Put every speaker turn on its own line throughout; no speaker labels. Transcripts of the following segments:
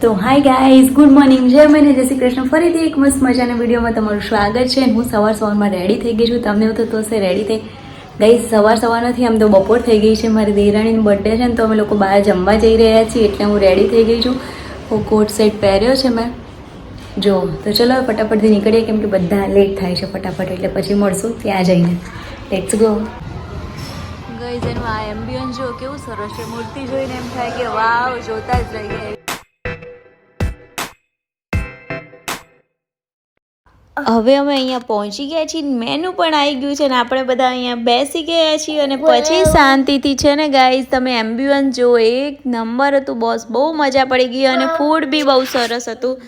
તો hi guys, good morning, જય મને જય શ્રી કૃષ્ણ. ફરીથી એક મસ્ત મજાના વિડીયોમાં તમારું સ્વાગત છે. હું સવારમાં રેડી થઈ ગઈ છું. તમને એવું થતું હશે રેડી થઈ ગાઈઝ, સવાર નથી, આમ તો બપોર થઈ ગઈ છે. મારી દેરાણીની બર્થડે છે ને, તો અમે લોકો બહાર જમવા જઈ રહ્યા છીએ, એટલે હું રેડી થઈ ગઈ છું. હું કોટ સેટ પહેર્યો છે મેં. જો તો ચલો ફટાફટથી નીકળીએ, કેમ કે બધા લેટ થાય છે ફટાફટ, એટલે પછી મળશું ત્યાં જઈને. Let's go. ગાઈઝ, એનું આ એમ્બિયન્સ જો કેવું સરસ છે. મૂર્તિ જોઈને એમ થાય કે વાવ, જોતા જ રહીએ. હવે અમે અહીંયા પહોંચી ગયા છીએ, મેનુ પણ આવી ગયું છે ને આપણે બધા અહીંયા બેસી ગયા છીએ અને પછી શાંતિથી છે ને ગાઈઝ, તમે એમ્બ્યુઅન્સ જો, એક નંબર હતું બોસ, બહુ મજા પડી ગઈ અને ફૂડ બી બહુ સરસ હતું.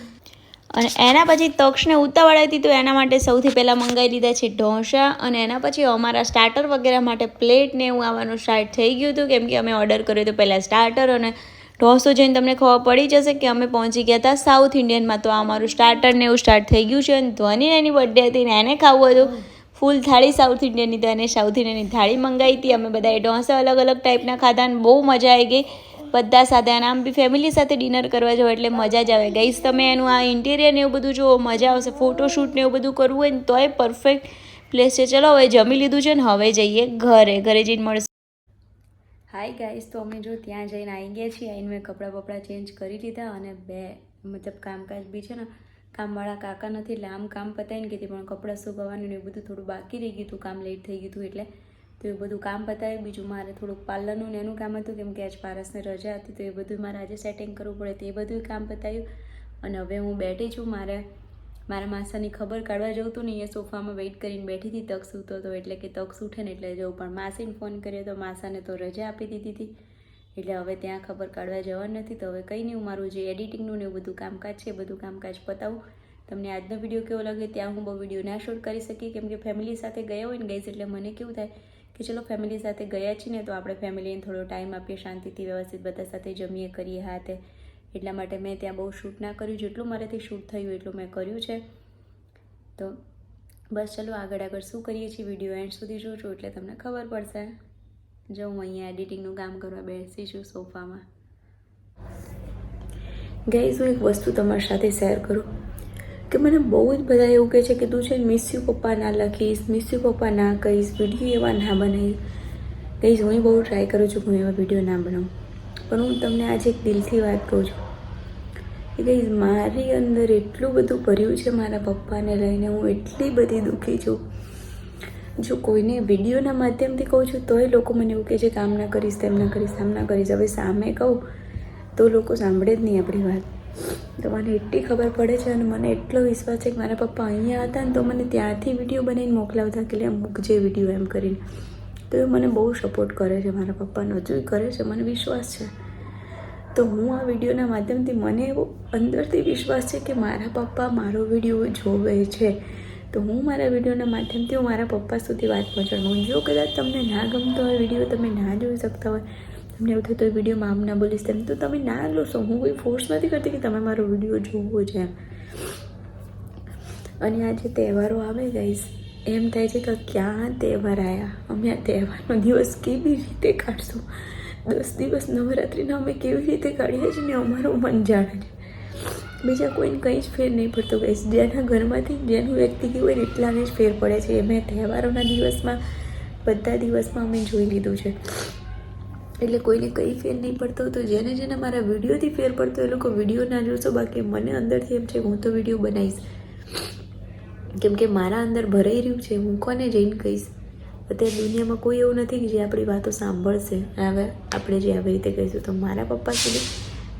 અને એના પછી તક્ષને ઉતાવળ હતી, તો એના માટે સૌથી પહેલાં મંગાવી લીધા છે ઢોસા, અને એના પછી અમારા સ્ટાર્ટર વગેરે માટે પ્લેટ ને એવું આવવાનું સ્ટાર્ટ થઈ ગયું હતું, કેમ કે અમે ઓર્ડર કર્યો તો પહેલાં સ્ટાર્ટર અને ઢોસો જોઈને તમને ખબર પડી જશે કે અમે પહોંચી ગયા હતા સાઉથ ઇન્ડિયનમાં. તો આ અમારું સ્ટાર્ટર ને એવું સ્ટાર્ટ થઈ ગયું છે. અને ધ્વની એની બર્થડે હતી ને એને ખાવું હતું ફૂલ થાળી સાઉથ ઇન્ડિયનની, તો એને સાઉથ ઇન્ડિયનની થાળી મંગાવી હતી. અમે બધાએ ઢોસા અલગ અલગ ટાઈપના ખાધા અને બહુ મજા આવી ગઈ બધા સાથે. અને આમ બી ફેમિલી સાથે ડિનર કરવા જાઓ એટલે મજા જ આવે ગાઈસ. તમે એનું આ ઇન્ટિરિયર ને એવું બધું જુઓ, મજા આવશે. ફોટોશૂટ ને એવું બધું કરવું હોય ને તોય પરફેક્ટ પ્લેસ છે. ચલો હવે જમી લીધું છે ને હવે જઈએ ઘરે જઈને મળશે. હાય ગાઈસ, તો અમે જો ત્યાં જઈને આવી ગયા છીએ. આવીને મેં કપડાં ચેન્જ કરી લીધા અને મતલબ કામકાજ બી છે ને, કામવાળા કાકા નથી એટલે આમ કામ પતાવીને કીધી, પણ કપડાં સુકવવાનું ને એ બધું થોડું બાકી રહી ગયું હતું, કામ લેટ થઈ ગયું હતું એટલે. તો એ બધું કામ પતાવ્યું. બીજું મારે થોડુંક પાર્લરનું ને એનું કામ હતું, કેમ કે આજ પારસને રજા હતી, તો એ બધું મારે આજે સેટિંગ કરવું પડે, તો એ બધું કામ પતાવ્યું. અને હવે હું બેઠી છું. મારા માસાની ખબર કાઢવા જવું હતું ને, એ સોફામાં વેઇટ કરીને બેઠી હતી. તક સૂતો હતો એટલે કે તક ઉઠે ને એટલે જવું, પણ માસીને ફોન કર્યો તો માસાને તો રજા આપી દીધી હતી, એટલે હવે ત્યાં ખબર કાઢવા જવાનું નથી. તો હવે કંઈ નહીં, હું મારું જે એડિટિંગનું ને એવું બધું કામકાજ છે એ બધું કામકાજ પતાવું. તમને આજનો વિડીયો કેવો લાગે ત્યાં હું બહુ વિડીયો ના શૂટ કરી શકી, કેમ કે ફેમિલી સાથે ગયા હોય ને ગાઈઝ, એટલે મને કેવું થાય કે ચલો ફેમિલી સાથે ગયા છીએ ને, તો આપણે ફેમિલીને થોડો ટાઈમ આપીએ, શાંતિથી વ્યવસ્થિત બધા સાથે જમીએ કરીએ હાથે. એટલા માટે મેં ત્યાં બહુ શૂટ ના કર્યું. જેટલું મારાથી શૂટ થયું એટલું મેં કર્યું છે. તો બસ ચલો આગળ શું કરીએ છીએ, વિડીયો એન્ડ સુધી જોજો એટલે તમને ખબર પડશે. જો હું અહીંયા એડિટિંગનું કામ કરવા બેસી છું સોફામાં. ગાઈઝ, હું એક વસ્તુ તમારી સાથે શેર કરું કે મને બહુ જ બધા એવું કહે છે કે તું છે મિસ યુ પપ્પા ના લખીશ, મિસ યુ પપ્પા ના કહીશ, વિડીયો એવા ના બનાવીશ. ગાઈઝ, હું બહુ ટ્રાય કરું છું કે હું એવા વિડીયો ના બનાવું, પણ હું તમને આજે એક દિલથી વાત કહું છું કે ગાઈઝ, મારી અંદર એટલું બધું ભર્યું છે મારા પપ્પાને લઈને, હું એટલી બધી દુઃખી છું. જો કોઈને વિડીયોના માધ્યમથી કહું છું તોય લોકો મને એવું કહે છે કે આમ ના કરીશ, તેમ ના કરીશ, આમ ના કરીશ. હવે સામે કહું તો લોકો સાંભળે જ નહીં આપણી વાત. તો મને એટલી ખબર પડે છે અને મને એટલો વિશ્વાસ છે કે મારા પપ્પા અહીંયા હતા ને તો મને ત્યાંથી વિડીયો બનાવીને મોકલાવતા કે લે મૂકજે વિડીયો એમ કરીને. તો એ મને બહુ સપોર્ટ કરે છે, મારા પપ્પાનો હજુ કરે છે, મને વિશ્વાસ છે. તો હું આ વિડીયોના માધ્યમથી મને એવો અંદરથી વિશ્વાસ છે કે મારા પપ્પા મારો વિડીયો જોવે છે, તો હું મારા વિડીયોના માધ્યમથી હું મારા પપ્પા સુધી વાત પહોંચાડું. જો કદાચ તમને ના ગમતો હોય વિડીયો, તમે ના જોઈ શકતા હોય, તમને એવું થતું હોય વિડીયોમાં આમ ના બોલીશ તેમ, તો તમે ના જોશો. હું કોઈ ફોર્સ નથી કરતી કે તમે મારો વિડીયો જોવો છે એમ. અને આ જે તહેવારો આવે ગાઈસ, એમ થાય છે કે ક્યાં તહેવાર આવ્યા, અમે આ તહેવારનો દિવસ કેવી રીતે કાઢશું. 10 દિવસ નવરાત્રિના અમે કેવી રીતે કાઢીએ છીએ ને અમારું મન જાણે છે. બીજા કોઈને કંઈ જ ફેર નહીં પડતો ગાઈસ. જેના ઘરમાંથી જેનું વ્યક્તિ ગયું હોય ને એટલાને જ ફેર પડે છે. મેં તહેવારોના દિવસમાં બધા દિવસમાં અમે જોઈ લીધું છે, એટલે કોઈને કંઈ ફેર નહીં પડતો. તો જેને મારા વિડીયોથી ફેર પડતો એ લોકો વિડીયો ના જોશો, બાકી મને અંદરથી એમ છે હું તો વિડીયો બનાવીશ, કેમ કે મારા અંદર ભરાઈ રહ્યું છે. હું કોને જઈને કહીશ? અત્યારે દુનિયામાં કોઈ એવું નથી કે જે આપણી વાતો સાંભળશે. હવે આપણે જે આવી રીતે કહીશું તો મારા પપ્પા સુધી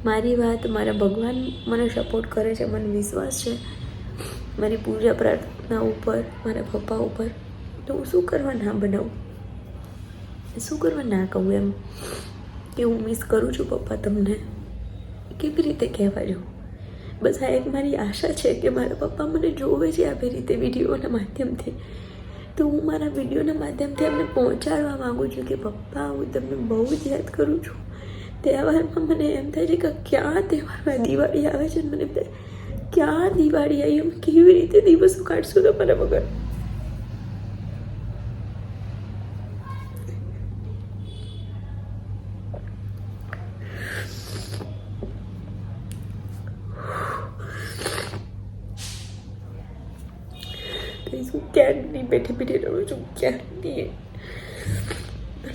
મારી વાત, મારા ભગવાન મને સપોર્ટ કરે છે, મને વિશ્વાસ છે મારી પૂજા પ્રાર્થના ઉપર, મારા પપ્પા ઉપર. તો હું શું કરવા ના બનાવું, શું કરવા ના કહું એમ કે હું મિસ કરું છું પપ્પા તમને, કેવી રીતે કહેવા જાઉં. બસ આ એક મારી આશા છે કે મારા પપ્પા મને જોવે છે આવી રીતે વિડીયોના માધ્યમથી, તો હું મારા વિડીયોના માધ્યમથી એમને પહોંચાડવા માગું છું કે પપ્પા હું તમને બહુ જ યાદ કરું છું. તહેવારમાં મને એમ થાય છે કે ક્યાં તહેવારમાં દિવાળી આવે છે, મને ક્યાં દિવાળી આવી, એમ કેવી રીતે દિવસો કાઢશું તમારા વગર.
ગઈ હું ક્યારની બેઠી બેઠી રહું છું, ક્યારની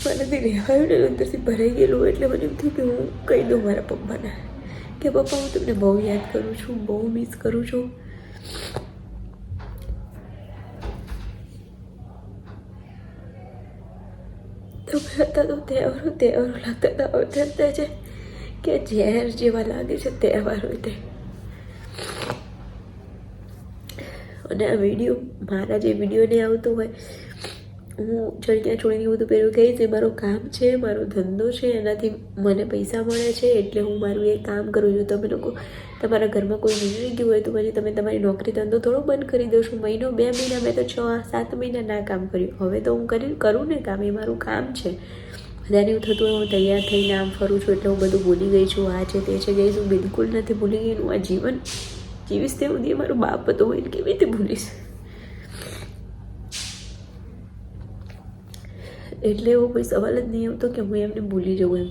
મારાથી રહેવાયું ને અંદરથી ભરાઈ ગયેલું. એટલે મને એમ થયું કે હું કહી દઉં મારા પપ્પાને કે પપ્પા હું તમને બહુ યાદ કરું છું, બહુ મિસ કરું છું. તમે હતા તો તહેવારો લાગતા હતા. હવે થતા છે કે ઝેર જેવા લાગે છે તહેવારો તે. અને આ વિડીયો મારા જે વિડીયો નહીં આવતો હોય, હું ચણિયા ચોળીને બધું પહેરું કહીશ, એ મારું કામ છે, મારો ધંધો છે, એનાથી મને પૈસા મળે છે, એટલે હું મારું એ કામ કરું છું. તમે લોકો તમારા ઘરમાં કોઈ ગુજરી ગયું હોય તો પછી તમે તમારી નોકરી ધંધો થોડો બંધ કરી દો છો. મહિનો 2 મહિના, મેં તો 6-7 મહિના ના કામ કર્યું. હવે તો હું કરું ને કામ, એ મારું કામ છે. બધાને એવું થતું હોય હું તૈયાર થઈને આમ ફરું છું એટલે હું બધું ભૂલી ગઈ છું, આ છે તે છે. ગઈ હું બિલકુલ નથી ભૂલી ગઈ. હું આ જીવન જીવીશ તે સુધી મારો બાપ હતો હોય કેવી રીતે ભૂલીશ. એટલે એવો કોઈ સવાલ જ નહીં આવતો કે હું એમને ભૂલી જાઉં એમ.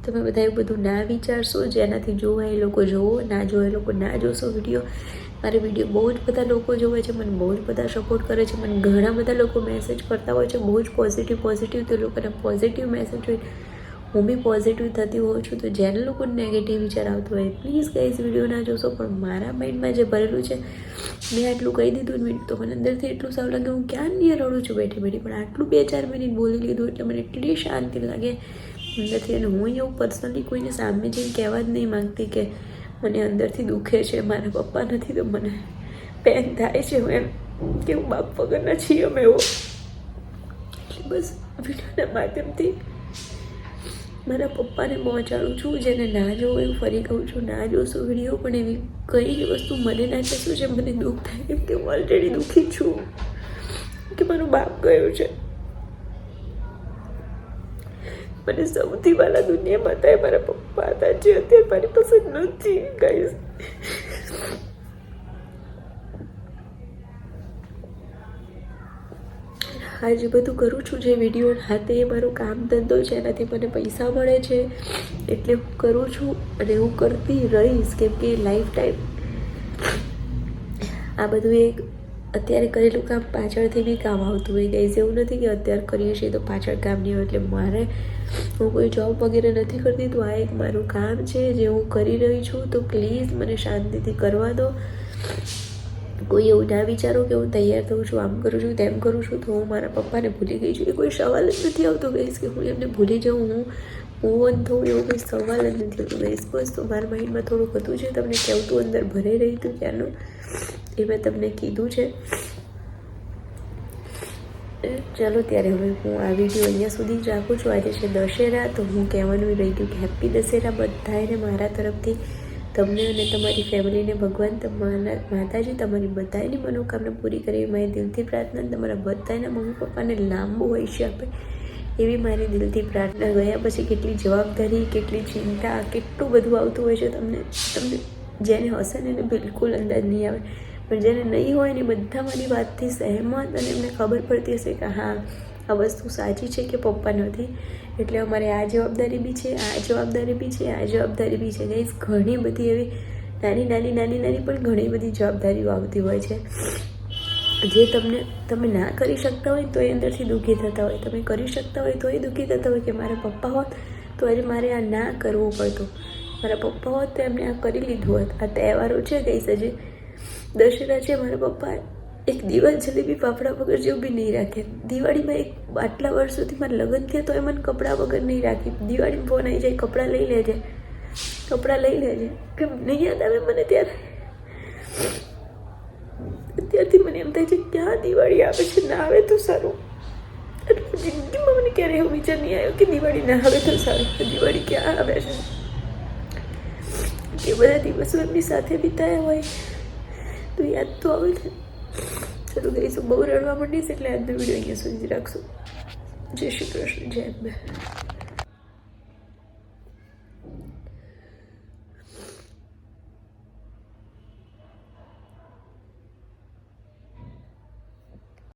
તમે બધા એવું બધું ના વિચારશો. જેનાથી જોવા એ લોકો જોવો, ના જોવા એ લોકો ના જોશો વિડીયો. મારે વિડીયો બહુ જ બધા લોકો જોવે છે, મને બહુ જ બધા સપોર્ટ કરે છે. મને ઘણા બધા લોકો મેસેજ કરતા હોય છે બહુ જ પોઝિટિવ. તો લોકોને પોઝિટિવ મેસેજ હોય, હું બી પોઝિટિવ થતી હોઉં છું. તો જેને લોકોને નેગેટિવ વિચાર આવતો હોય પ્લીઝ ગાઈઝ વિડીયો ના જોશો. પણ મારા માઇન્ડમાં જે ભરેલું છે મેં આટલું કહી દીધું ને તો મને અંદરથી એટલું સારું લાગે. હું ક્યાં નહીં રડું છું બેઠી પણ આટલું 2-4 મિનિટ બોલી લીધું એટલે મને એટલી શાંતિ લાગે અંદરથી. અને હું એવું પર્સનલી કોઈને સામે જઈને કહેવા જ નહીં માંગતી કે મને અંદરથી દુખે છે, મારા પપ્પા નથી તો મને પેન થાય છે એમ કે હું બાપ વગરના છીએ અમે એવો. એટલે બસ વિડીયોના માધ્યમથી મારા પપ્પાને પહોંચાડું છું. જેને ના જોવું એવું ફરી કહું છું, ના જોશો વિડીયો. પણ એવી કઈ વસ્તુ મને ના કહેશું છે મને દુઃખ થાય, કેમ કે હું ઓલરેડી દુઃખી છું કે મારો બાપ ગયો છે. મને સૌથી વાલા દુનિયામાં હતા મારા પપ્પા હતા, જે અત્યારે મારી પાસે નથી ગાઈસ. આ જે બધું કરું છું જે વિડીયો હાથે એ મારું કામ ધંધો છે, એનાથી મને પૈસા મળે છે એટલે હું કરું છું અને હું કરતી રહીશ. કેમ કે લાઈફ ટાઈમ આ બધું એક અત્યારે કરેલું કામ પાછળથી બી કામ આવતું હોય ગાઈઝ. એવું નથી કે અત્યારે કરીએ છીએ તો પાછળ કામ નહીં હોય. એટલે મારે હું કોઈ જોબ વગેરે નથી કરતી, તો આ એક મારું કામ છે જે હું કરી રહી છું. તો પ્લીઝ મને શાંતિથી કરવા દો. કોઈ એવું ના વિચારો કે હું તૈયાર થઉં છું, આમ કરું છું, તેમ કરું છું તો હું મારા પપ્પાને ભૂલી ગઈ છું. એ કોઈ સવાલ જ નથી આવતો ગાઈઝ કે હું એમને ભૂલી જાઉં, હું મૂવ ઓન થઉં, એવો કોઈ સવાલ જ નથી આવતો ગાઈઝ. બસ તો મારા માઇન્ડમાં થોડુંક હતું છે, તમને કહેતું અંદર ભરાઈ રહી હતું ત્યાંનું, એ મેં તમને કીધું છે. ચાલો ત્યારે હવે હું આ વિડીયો અહીંયા સુધી જ રાખું છું. આજે છે દશેરા, તો હું કહેવાનું રહી ગયું કે હેપી દશેરા બધાને મારા તરફથી. તમને અને તમારી ફેમિલીને ભગવાન માતાજી તમારી બધાની મનોકામના પૂરી કરે એવી મારી દિલથી પ્રાર્થના. તમારા બધાના મમ્મી પપ્પાને લાંબુ આયુષ્ય આપે એવી મારી દિલથી પ્રાર્થના. ગયા પછી કેટલી જવાબદારી, કેટલી ચિંતા, કેટલું બધું આવતું હોય છે તમને જેને હશે ને એને બિલકુલ અંદાજ નહીં આવે. પણ જેને નહીં હોય ને બધા મારી વાતથી સહેમત અને એમને ખબર પડતી હશે કે હા આ વસ્તુ સાચી છે કે પપ્પા નથી. એટલે અમારે આ જવાબદારી બી છે, આ જવાબદારી બી છે, આ જવાબદારી બી છે ગાઈઝ. ઘણી બધી એવી નાની પણ ઘણી બધી જવાબદારીઓ આવતી હોય છે જે તમે ના કરી શકતા હોય તો એ અંદરથી દુઃખી થતા હોય, તમે કરી શકતા હોય તો એ દુઃખી થતા હોય કે મારા પપ્પા હોત તો આજે મારે આ ના કરવું પડતું, મારા પપ્પા હોત તો એમને આ કરી લીધું હોત. આ તહેવારો છે ગાઈઝ, હજી દશેરા છે, મારા પપ્પા એક દિવસ જલેબી ફાફડા વગર જેવું બી નહીં રાખે. દિવાળીમાં આટલા વર્ષોથી મારા લગ્ન થયા તો એ મને કપડાં વગર નહીં રાખી. દિવાળીમાં ફોન આવી જાય કપડાં લઈ લેજે કે નહીં યાદ આવે મને ત્યારે. અત્યારથી મને એમ થાય છે ક્યાં દિવાળી આવે છે, ના આવે તો સારું. જિંદગીમાં મને ક્યારે એવો વિચાર નહીં આવ્યો કે દિવાળી ના આવે તો સારું. દિવાળી ક્યાં આવે છે, એ બધા દિવસો એમની સાથે વિતાયા હોય તો યાદ તો આવે છે. ચલો ગાઈસ, બહુ રડવા માંડીશ એટલે આજનો વિડીયો અહીંયા સુધી જ રાખશું. જય શ્રી કૃષ્ણ, જય અંબે.